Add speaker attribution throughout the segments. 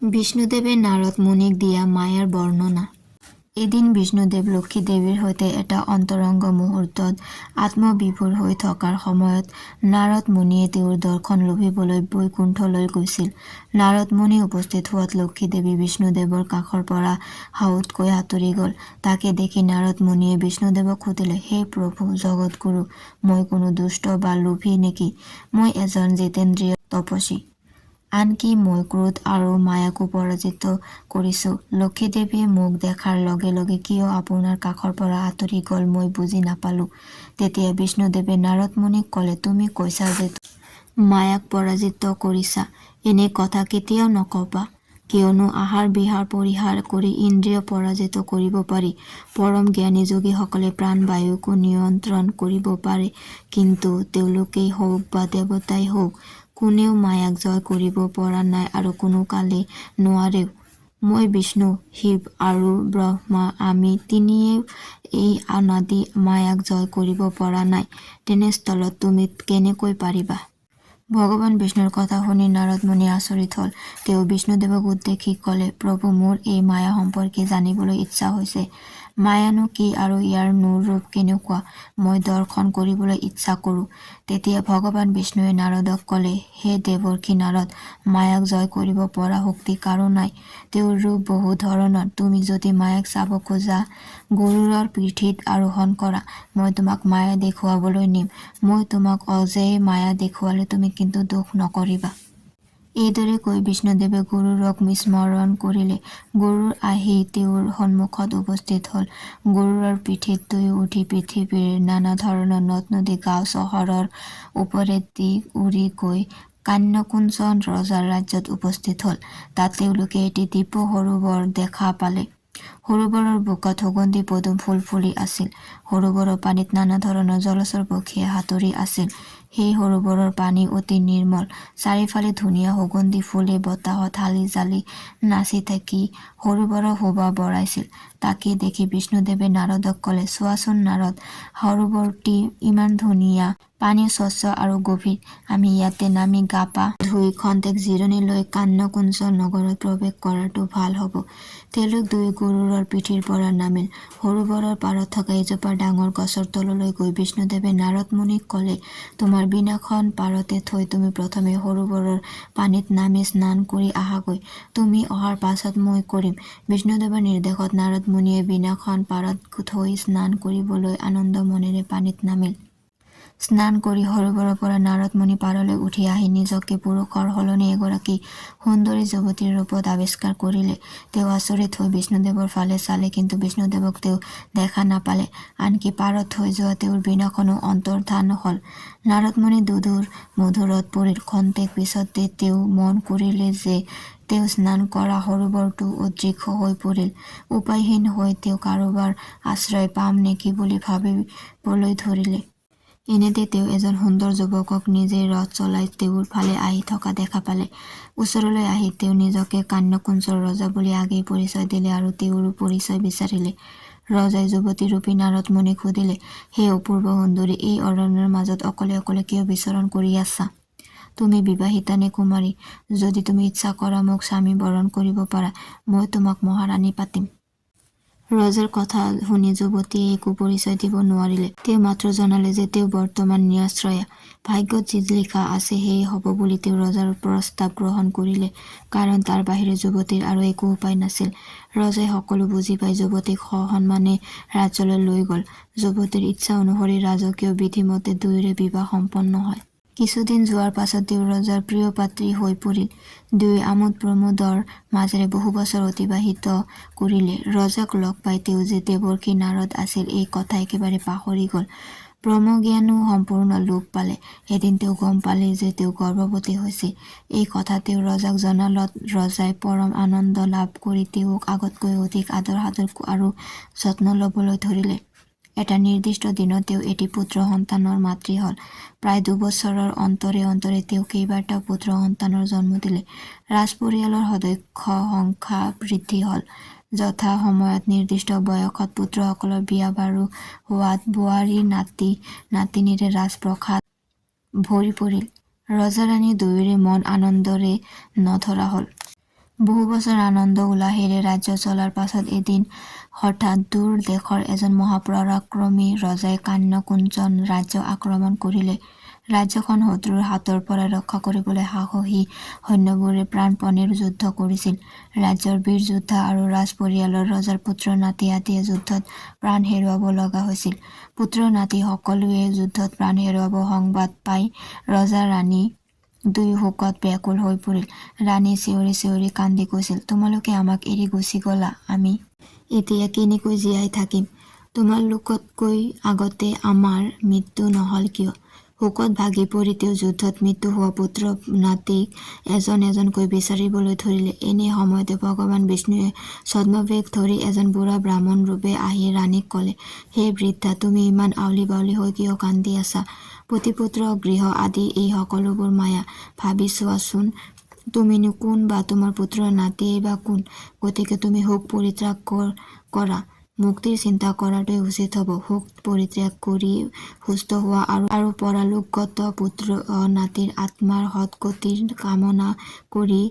Speaker 1: বিষ্ণুদেৱে Narada Munich দিয়া মায়াৰ বৰ্ণনা। এদিন বিষ্ণুদেৱ লক্ষ্মী দেৱীৰ সৈতে এটা অন্তৰংগ মুহূৰ্তত আত্মবিভোৰ হৈ থকাৰ সময়ত নাৰদ মুনিয়ে তেওঁৰ দৰ্শন লভিবলৈ বৈকুণ্ঠলৈ গৈছিল। নাৰদ মুনি উপস্থিত হোৱাত লক্ষ্মী দেৱী বিষ্ণুদেৱৰ কাষৰ পৰা সাউতকৈ আঁতৰি গল। তাকে দেখি নাৰদ মুনিয়ে বিষ্ণুদেৱক সুধিলে, হে প্ৰভু জগতগুৰু, মই কোনো দুষ্ট বা লোভী নেকি? মই এজন জিতেন্দ্ৰিয় তপস্বী। আনকি মই ক্ৰোধ আৰু মায়াকো পৰাজিত কৰিছো। লক্ষ্মীদেৱীয়ে মোক দেখাৰ লগে লগে কিয় আপোনাৰ কাষৰ পৰা আঁতৰি গল মই বুজি নাপালো। তেতিয়া বিষ্ণুদেৱে নাৰদ মুনিক কলে, তুমি কৈছা যে মায়াক পৰাজিত কৰিছা, এনে কথা কেতিয়াও নকবা। কিয়নো আহাৰ বিহাৰ পৰিহাৰ কৰি ইন্দ্ৰিয় পৰাজিত কৰিব পাৰি। পৰম জ্ঞানী যোগীসকলে প্ৰাণবায়ুকো নিয়ন্ত্ৰণ কৰিব পাৰে, কিন্তু তেওঁলোকেই হওক বা দেৱতাই হওক, কোনেও মায়াক জয় কৰিব পৰা নাই আৰু কোনো কালে নোৱাৰেও। মই বিষ্ণু, শিৱ আৰু ব্ৰহ্মা, আমি তিনিয়েও এই অনাদি মায়াক জয় কৰিব পৰা নাই। তেনেস্থলত তুমি কেনেকৈ পাৰিবা? ভগৱান বিষ্ণুৰ কথা শুনি নাৰদ মুনি আচৰিত হল। তেওঁ বিষ্ণুদেৱক উদ্দেশি কলে, প্ৰভু, মোৰ এই মায়া সম্পৰ্কে জানিবলৈ ইচ্ছা হৈছে। মায়ানো কি আৰু ইয়াৰ ৰূপ কেনেকুৱা, মই দৰ্শন কৰিবলৈ ইচ্ছা কৰো। তেতিয়া ভগৱান বিষ্ণুৱে নাৰদক কলে, হে দেৱৰ্ষি নাৰদ, মায়াক জয় কৰিব পৰা শক্তি কাৰো নাই। তেওঁৰ ৰূপ বহু ধৰণৰ। তুমি যদি মায়াক চাব খোজা, গৰুড়ৰ পিঠিত আৰোহণ কৰা, মই তোমাক মায়া দেখুৱাবলৈ নিম। মই তোমাক অজেয় মায়া দেখুৱালে তুমি কিন্তু দুখ নকৰিবা। এইদৰে কৈ বিষ্ণুদেৱে গৰুড়ক স্মৰণ কৰিলে। গৰুড় আহি তেওঁৰ সন্মুখত উপস্থিত হল। গৰুড়ৰ পিঠিত দুয়ো উঠি পৃথিৱীৰ নানা ধৰণৰ নদ নদী গাঁও চহৰৰ ওপৰেদি উৰি গৈ কান্যকুঞ্চন ৰজাৰ ৰাজ্যত উপস্থিত হল। তাত তেওঁলোকে এটি দিব্য সৰোবৰ দেখা পালে। সৰোবৰৰ বুকুত সুগন্ধি পদুম ফুল ফুলি আছিল। সৰোবৰৰ পানীত নানা ধৰণৰ জলচৰ পক্ষীয়ে সাঁতুৰি আছিল। সেই সৰোবৰৰ পানী অতি নিৰ্মল। চাৰিওফালে ধুনীয়া সুগন্ধি ফুলে বতাহত হালি জালি নাচি থাকি সৰোবৰৰ শোভা বঢ়াইছিল। তাকে দেখি বিষ্ণুদেৱে নাৰদক কলে, চোৱাচোন নাৰদ, সৰোবৰটি ইমান ধুনীয়া, পানী স্বচ্ছ আৰু গভীৰ। আমি ইয়াতে নামি গা পা ধুই খন্তেক জিৰণি লৈ কান্যকুঞ্চন নগৰত প্ৰৱেশ কৰাটো ভাল হব। তেওঁলোক দুয়ো গৰুড়ৰ পিঠিৰ পৰা নামিল। সৰোবৰৰ পাৰত থকা এজোপা ডাঙৰ গছৰ তললৈ গৈ বিষ্ণুদেৱে নাৰদ মুনিক কলে, তোমাৰ বীণাখন পাৰতে থৈ তুমি প্ৰথমে সৰোবৰৰ পানীত নামি স্নান কৰি আহাগৈ। তুমি অহাৰ পাছত মই কৰিম। বিষ্ণুদেৱৰ নিৰ্দেশত নাৰদ মুনিয়ে বীণাখন পাৰত থৈ স্নান কৰিবলৈ আনন্দ মনেৰে পানীত নামিল। স্নান কৰি সৰোবৰৰ পৰা নাৰদ মুনি পাৰলৈ উঠি আহি নিজকে পুৰুষৰ সলনি এগৰাকী সুন্দৰী যুৱতীৰ ৰূপত আৱিষ্কাৰ কৰিলে। তেওঁ আচৰিত হৈ বিষ্ণুদেৱৰ ফালে চালে, কিন্তু বিষ্ণুদেৱক তেওঁ দেখা নাপালে। আনকি পাৰত থৈ যোৱা তেওঁৰ বীণাখনো অন্তৰ্ধান হল। নাৰদ মুনি দুধুৰ মধুৰত পৰিল। খন্তেক পিছতে তেওঁ মন কৰিলে যে তেওঁ স্নান কৰা সৰোবৰটো অদৃশ্য হৈ পৰিল। উপায়হীন হৈ তেওঁ কাৰোবাৰ আশ্ৰয় পাম নেকি বুলি ভাবিবলৈ ধৰিলে। এনেতে তেওঁ এজন সুন্দৰ যুৱকক নিজেই ৰথ চলাই তেওঁৰ ফালে আহি থকা দেখা পালে। ওচৰলৈ আহি তেওঁ নিজকে কান্যকুঞ্চৰ ৰজা বুলি আগেয়ে পৰিচয় দিলে আৰু তেওঁৰো পৰিচয় বিচাৰিলে। ৰজাই যুৱতীৰূপী নাৰদ মুনিক সুধিলে, হে অপূৰ্ব সুন্দৰী, এই অৰণ্যৰ মাজত অকলে অকলে কিয় বিচৰণ কৰি আছা? তুমি বিবাহিতা নে কুমাৰী? যদি তুমি ইচ্ছা কৰা মোক স্বামী বৰণ কৰিব পাৰা, মই তোমাক মহাৰাণী পাতিম। ৰজাৰ কথা শুনি যুৱতীয়ে একো পৰিচয় দিব নোৱাৰিলে। তেওঁ মাত্ৰ জনালে যে তেওঁ বৰ্তমান নিৰাশ্ৰয়া। ভাগ্যত যি লিখা আছে সেয়ে হব বুলি তেওঁ ৰজাৰ প্ৰস্তাৱ গ্ৰহণ কৰিলে, কাৰণ তাৰ বাহিৰে যুৱতীৰ আৰু একো উপায় নাছিল। ৰজাই সকলো বুজি পাই যুৱতীক সসন্মানে ৰাজ্যলৈ লৈ গল। যুৱতীৰ ইচ্ছা অনুসৰি ৰাজকীয় বিধিমতে দুয়োৰে বিবাহ সম্পন্ন হয়। কিছুদিন যোৱাৰ পাছত তেওঁ ৰজাৰ প্ৰিয় পাত্ৰী হৈ পৰিল। দুয়ো আমোদ প্ৰমোদৰ মাজেৰে বহু বছৰ অতিবাহিত কৰিলে। ৰজাক লগ পাই তেওঁ যে দেৱৰ্ষি নাৰদ আছিল এই কথা একেবাৰে পাহৰি গল। ব্ৰহ্মজ্ঞানো সম্পূৰ্ণ লোপ পালে। এদিন তেওঁ গম পালে যে তেওঁ গৰ্ভৱতী হৈছে। এই কথা তেওঁ ৰজাক জনালত ৰজাই পৰম আনন্দ লাভ কৰি তেওঁক আগতকৈ অধিক আদৰ সাদৰ আৰু যত্ন লবলৈ ধৰিলে। এটা নিৰ্দিষ্ট দিনত তেওঁ এটি পুত্ৰ সন্তানৰ মাতৃ হল। প্ৰায় ২ বছৰৰ অন্তৰে অন্তৰে তেওঁ কেইবাটাও পুত্ৰ সন্তানৰ জন্ম দিলে। ৰাজপৰিয়ালৰ সদস্য সংখ্যা বৃদ্ধি হল। যথা সময়ত নিৰ্দিষ্ট বয়সত পুত্ৰসকলৰ বিয়া বাৰু হোৱাত বোৱাৰী নাতি নাতিনীৰে ৰাজপ্ৰসাদ ভৰি পৰিল। ৰজা ৰাণী দুয়োৰে মন আনন্দৰে নধৰা হল। বহু বছৰ আনন্দ উলাহেৰে ৰাজ্য চলাৰ পাছত এদিন হঠাৎ দূৰ দেশৰ এজন মহাপৰাক্ৰমী ৰজাই কান্যকুঞ্জন ৰাজ্য আক্ৰমণ কৰিলে। ৰাজ্যখন শত্ৰুৰ হাতৰ পৰা ৰক্ষা কৰিবলৈ সাহসী সৈন্যবোৰে প্ৰাণপণেৰে যুদ্ধ কৰিছিল। ৰাজ্যৰ বীৰ যোদ্ধা আৰু ৰাজ পৰিয়ালৰ ৰজাৰ পুত্ৰ নাতি আদিয়ে যুদ্ধত প্ৰাণ হেৰুৱাব লগা হৈছিল। পুত্ৰ নাতি সকলোৱে যুদ্ধত প্ৰাণ হেৰুৱাব সংবাদ পাই ৰজা ৰাণী দুয়ো শোকত ব্যাকুল হৈ পৰিল। ৰাণী চিঞৰি চিঞৰি কান্দি কৈছিল, তোমালোকে আমাক এৰি গুচি গলা, আমি এতিয়া কেনেকৈ জীয়াই থাকিম? তোমালোকতকৈ আগতে আমাৰ মৃত্যু নহল কিয়? শোকত ভাগি পৰি তেওঁ যুদ্ধত মৃত্যু হোৱা পুত্ৰ নাতিক এজন এজনকৈ বিচাৰিবলৈ ধৰিলে। এনে সময়তে ভগৱান বিষ্ণুৱে ছদ্মবেশ ধৰি এজন বুঢ়া ব্ৰাহ্মণ ৰূপে আহি ৰাণীক ক'লে, হে বৃদ্ধা, তুমি ইমান আউলি বাউলি হৈ কিয় কান্দি আছা? পতিপুত্ৰ গৃহ আদি এই সকলোবোৰ মায়া। ভাবি চোৱাচোন, তুমিনো কোন বা তোমাৰ পুত্ৰ নাতিয়েই বা কোন? গতিকে তুমি শোক পৰিত্যাগ কৰা, মুক্তিৰ চিন্তা কৰাটোৱে উচিত হ'ব। শোক পৰিত্যাগ কৰি সুস্থ হোৱা আৰু পৰলোকগত পুত্ৰ নাতিৰ আত্মাৰ সদ্গতিৰ কামনা কৰি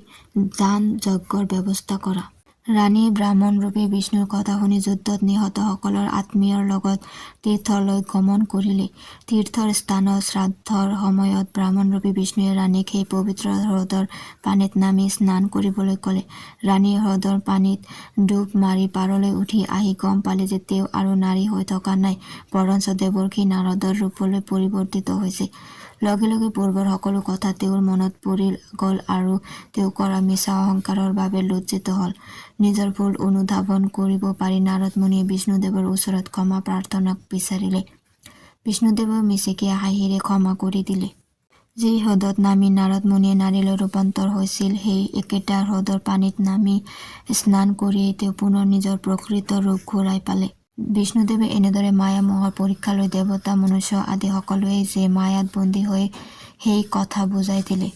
Speaker 1: দান যজ্ঞৰ ব্যৱস্থা কৰা। ৰাণীয়ে ব্ৰাহ্মণৰূপী বিষ্ণুৰ কথা শুনি যুদ্ধত নিহতসকলৰ আত্মীয়ৰ লগত তীৰ্থলৈ গমন কৰিলে। তীৰ্থৰ স্থানত শ্ৰাদ্ধৰ সময়ত ব্ৰাহ্মণৰূপী বিষ্ণুৱে ৰাণীক সেই পবিত্ৰ হ্ৰদৰ পানীত নামি স্নান কৰিবলৈ ক'লে। ৰাণীয়ে হ্ৰদৰ পানীত ডুব মাৰি পাৰলৈ উঠি আহি গম পালে যে তেওঁ আৰু নাৰী হৈ থকা নাই, বৰঞ্চ দেৱৰ্ষি নাৰদৰ ৰূপলৈ পৰিৱৰ্তিত হৈছে। লগে লগে পূৰ্বৰ সকলো কথা তেওঁৰ মনত পৰি গল আৰু তেওঁ কৰা মিছা অহংকাৰৰ বাবে লজ্জিত হল। নিজৰ ভুল অনুধাৱন কৰিব পাৰি নাৰদ মুনিয়ে বিষ্ণুদেৱৰ ওচৰত ক্ষমা প্ৰাৰ্থনা বিচাৰিলে। বিষ্ণুদেৱে মিচিকীয়া হাঁহিৰে ক্ষমা কৰি দিলে। যি হ্ৰদত নামি নাৰদ মুনিয়ে নাৰীলৈ ৰূপান্তৰ হৈছিল, সেই একেটা হ্ৰদৰ পানীত নামি স্নান কৰিয়েই তেওঁ পুনৰ নিজৰ প্ৰকৃত ৰূপ ঘূৰাই পালে। বিষ্ণুদেৱে এনেদৰে মায়া মোহৰ পৰীক্ষা লৈ দেৱতা, মনুষ্য আদি সকলোৱেই যে মায়াত বন্দী হয় সেই কথা বুজাই দিলে।